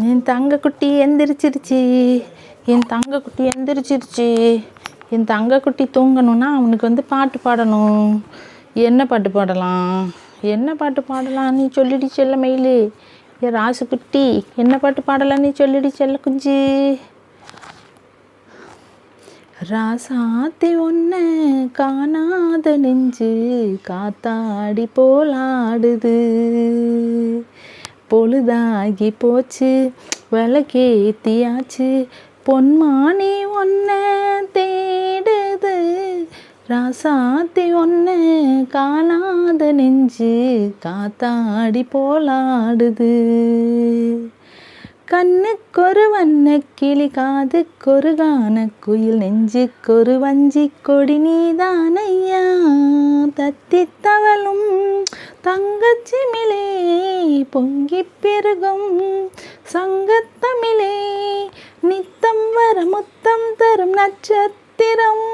என் தங்கக்குட்டி எந்திரிச்சிருச்சு. என் தங்கக்குட்டி எந்திரிச்சிருச்சு. என் தங்கக்குட்டி தூங்கணும்னா அவனுக்கு பாட்டு பாடணும். என்ன பாட்டு பாடலாம்? என்ன பாட்டு பாடலாம்? நீ சொல்லிடி செல்ல மயிலு. என் ராசுக்குட்டி என்ன பாட்டு பாடலாம்? நீ சொல்லிடி செல்ல குஞ்சு. ராசாத்தி ஒன்று காணாத நெஞ்சு காத்தாடி போலாடுது. பொழுதாகி போச்சு விளக்கேத்தியாச்சு பொன்மானி ஒன்றை தேடுது. ராசாத்தி ஒன்று காணாத நெஞ்சு காத்தாடி போலாடுது. கண்ணுக்கொரு வண்ண கிளி காதுக்கொரு கான குயில் நெஞ்சுக்கொரு வஞ்சி கொடி நீதானையா. தத்தி தவளும் தங்கச்சிமிழே பொங்கி பெருகும் சங்கத்தமிழே நித்தம் வர முத்தம் தரும் நட்சத்திரம்.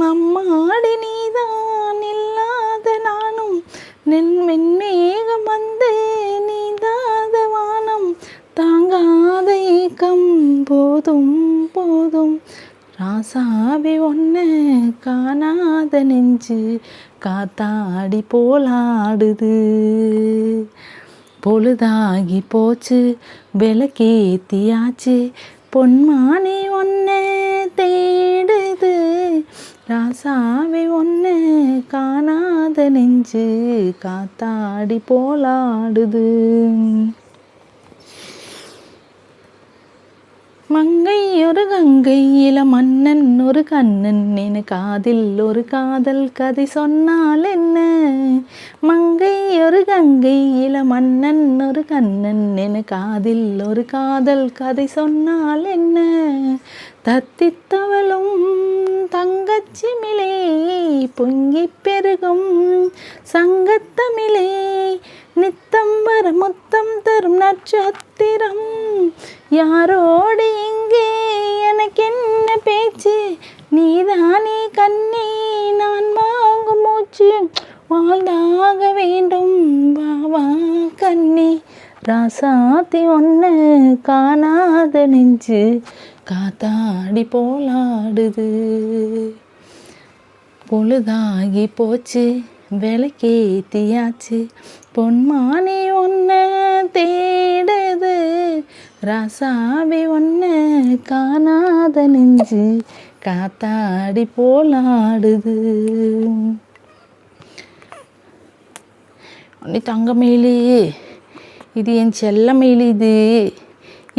அம்மாடி நீதான் இல்லாத நானும் மென்மேகம் வந்து நீதாத வானம் தாங்காத ஏக்கம் போதும் போதும். ராசாவி ஒன்று காணாத நெஞ்சு காத்தாடி போலாடுது. பொழுதாகி போச்சு விளக்கேத்தியாச்சு பொன்மானி ஒன்றை தேடுது. ராசாவி ஒன்று காணாத நெஞ்சு காத்தாடி போலாடுது. மங்கை ஒரு கங்கை இள மன்னன் ஒரு கண்ணன் என காதில் ஒரு காதல் கதை சொன்னால் என்ன. மங்கை ஒரு கங்கை இள மன்னன் ஒரு கண்ணன் என காதில் ஒரு காதல் கதை சொன்னால் என்ன. தத்தித்தவளும் தங்கச்சிமிழே பொங்கி பெருகும் சங்கத்தமிழே நித்தம் வர முத்தம் தரும் நட்சத்திரம். யாரோடு இங்கே எனக்கு என்ன பேச்சு நீதானே கண்ணே நான் வாங்கும் மூச்சு வாழ்ந்தாக வேண்டும் வாவா கண்ணே. ராசாத்தி ஒன்று காணாத நெஞ்சு காத்தாடி போலாடுது. பொழுதாகி போச்சு விளக்கேத்தியாச்சு பொன்மானி ஒன்றை தேடுது. ராசாவி ஒன்று காணாத நெஞ்சு காத்தாடி போலாடுது. அண்ணி தங்கமயிலு இது என் செல்ல மயில்.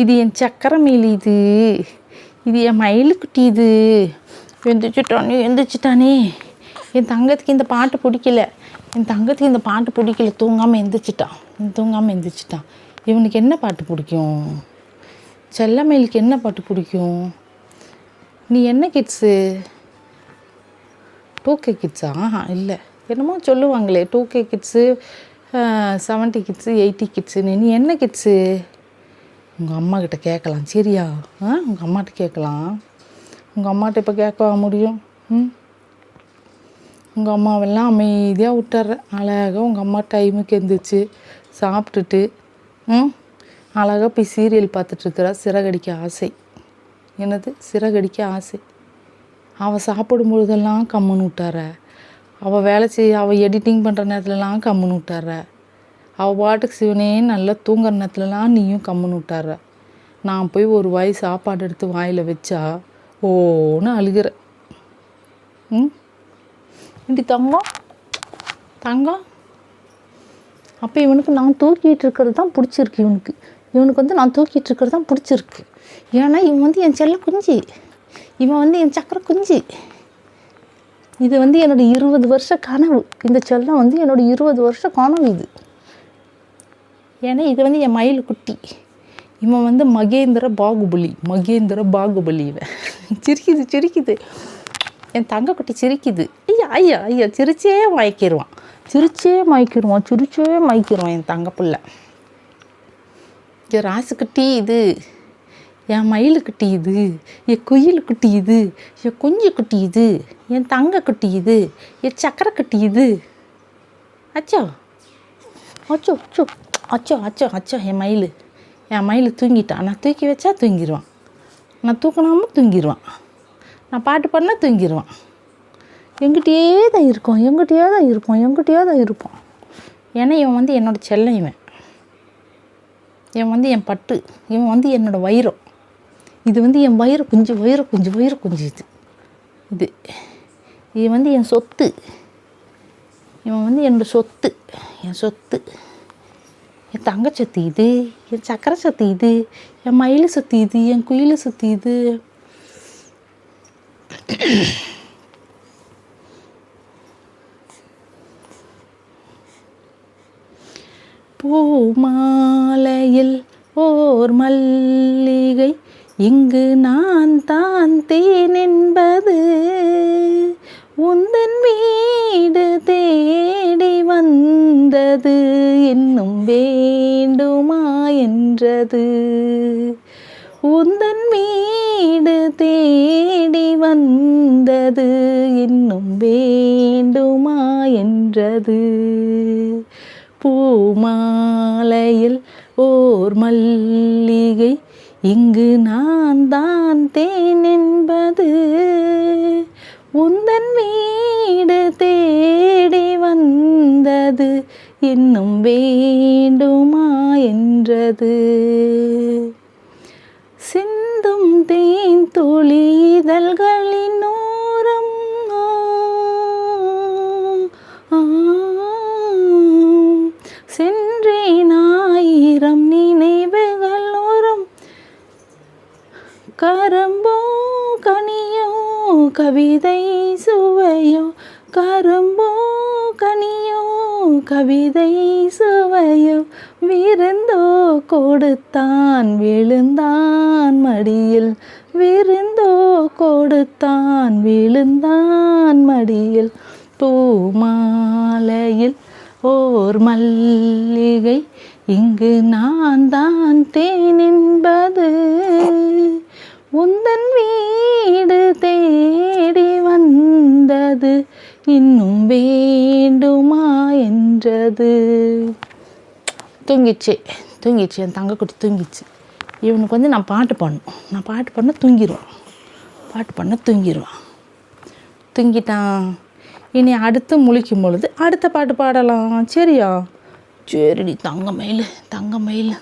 இது என் சக்கரை மயில். இது என் மயிலுக்குட்டி. எந்திரிச்சிட்டானே. என் தங்கத்துக்கு இந்த பாட்டு பிடிக்கல. இந்த பாட்டு பிடிக்கல. தூங்காமல் எந்திரிச்சிட்டான். இவனுக்கு என்ன பாட்டு பிடிக்கும்? செல்ல மயிலுக்கு என்ன பாட்டு பிடிக்கும்? நீ என்ன கிட்ஸு? 2K கிட்ஸா? இல்லை என்னமோ சொல்லுவாங்களே 2K கிட்ஸு 70 கிட்ஸு 80 கிட்ஸுன்னு. நீ என்ன கிட்ஸு? உங்கள் அம்மாக்கிட்ட கேட்கலாம் சரியா? உங்கள் அம்மாட்ட கேட்கலாம். உங்கள் அம்மாட்ட இப்போ கேட்கவா முடியும்? உங்கள் அம்மாவெல்லாம் அமைதியாக விட்டுற. அழகாக உங்கள் அம்மா டைமுக்கு எழுந்திரிச்சு சாப்பிட்டுட்டு அழகாக போய் சீரியல் பார்த்துட்ருக்குறா. சிறகடிக்க ஆசை. என்னது சிறகடிக்க ஆசை? அவள் சாப்பிடும்பொழுதெல்லாம் கம்முன்னு விட்டார. அவள் வேலை அவள் எடிட்டிங் பண்ணுற நேரத்துலலாம் கம்முன்னு விட்டார. அவள் பாட்டுக்கு சிவனே நல்லா தூங்குற நேரத்துலலாம் நீயும் கம்முன்னு விட்டார. நான் போய் ஒரு வாய் சாப்பாடு எடுத்து வாயில் வச்சா ஓன்னு அழுகிற. இப்படி தங்கம் அப்போ இவனுக்கு நான் தூக்கிட்டு இருக்கிறது தான் பிடிச்சிருக்கு. இவனுக்கு நான் தூக்கிட்டு இருக்கிறது தான் பிடிச்சிருக்கு. ஏன்னா இவன் என் செல்ல குஞ்சு. இவன் என் சக்கரை குஞ்சு. இது என்னோட 20 வருஷ கனவு. இந்த செல்லம் என்னோட 20 வருஷ கனவு இது. ஏன்னா இது என் மயில் குட்டி. இவன் மகேந்திர பாகுபலி. இவன் சிரிக்குது. என் தங்கக்குட்டி சிரிக்குது. ஐயா சிரிச்சே மயக்கிடுவான் என் தங்கப்பிள்ளை. என் ராசுக்குட்டி இது, என் மயிலுக்குட்டி இது, என் குயிலுக்குட்டி இது, என் குஞ்சு குட்டி இது, என் தங்கக்குட்டி இது, என் சக்கரை குட்டி இது. அச்சோ அச்சோ அச்சோ அச்சோ அச்சோ அச்சோ என் மயில் என் மயில் தூங்கிட்டான். நான் தூக்கி வச்சா தூங்கிடுவான், நான் தூக்கினாமல் தூங்கிடுவான், நான் பாட்டு பண்ணால் தூங்கிடுவான். எங்கிட்டயே தான் இருப்பான், எங்கிட்டயே தான் இருப்பான், எங்கிட்டயே தான் இருப்பான். ஏன்னா இவன் வந்து என்னோடய செல்லம். இவன் வந்து என் பட்டு, இவன் வந்து என்னோடய வைரம். இது வந்து என் வைரம் குஞ்சு, வைரம் குஞ்சு, வைரம் குஞ்சு. இது வந்து என் சொத்து. இவன் வந்து என்னோடய சொத்து, என் சொத்து, என் தங்க சொத்து இது, என் சக்கரை சொத்து இது, என் மயில் சொத்து இது, என் குயில் சொத்து இது. பூமாலையில் ஓர் மல்லிகை, இங்கு நான் தான் தேன் என்பது, உந்தன் வீடு தேடி வந்தது, இன்னும் வேண்டுமா என்றது. உந்தன் வீடு தேடி வந்தது, இன்னும் வேண்டுமா என்றது. பூமாலையில் ஓர் மல்லிகை, இங்கு நான் தான் தேன் என்பது, உந்தன் வீடு தேடி வந்தது, இன்னும் வேண்டுமா என்றது. சிந்தும் தேன் துளி இதழ்களின் ஓரம், சென்றேன் ஆயிரம் நினைவுகள் ஓரம், கரம்போ கனியோ கவிதை சுவையோ, கரம்போ கனியோ கவிதை சுவையோ, விருந்தோ கொடுத்தான் விழுந்தான் மடியில், விருந்தோ கொடுத்தான் விழுந்தான் மடியில். பூமாலையில் ஓர் மல்லிகை, இங்கு நான் தான் தேன் என்பது, உந்தன் வீடு தேடி வந்தது, இன்னும் வேண்டுமா என்றது. தூங்கிச்சு, என் தங்கக்குட்டி தூங்கிச்சு. இவனுக்கு வந்து நான் பாட்டு பாடணும், நான் பாட்டு பண்ண தூங்கிடுவான், பாட்டு பண்ண தூங்கிடுவான். தூங்கிட்டான். இனி அடுத்து முழிக்கும் பொழுது அடுத்த பாட்டு பாடலாம். சரியா? சரிடி தங்க மயில், தங்க மயில்.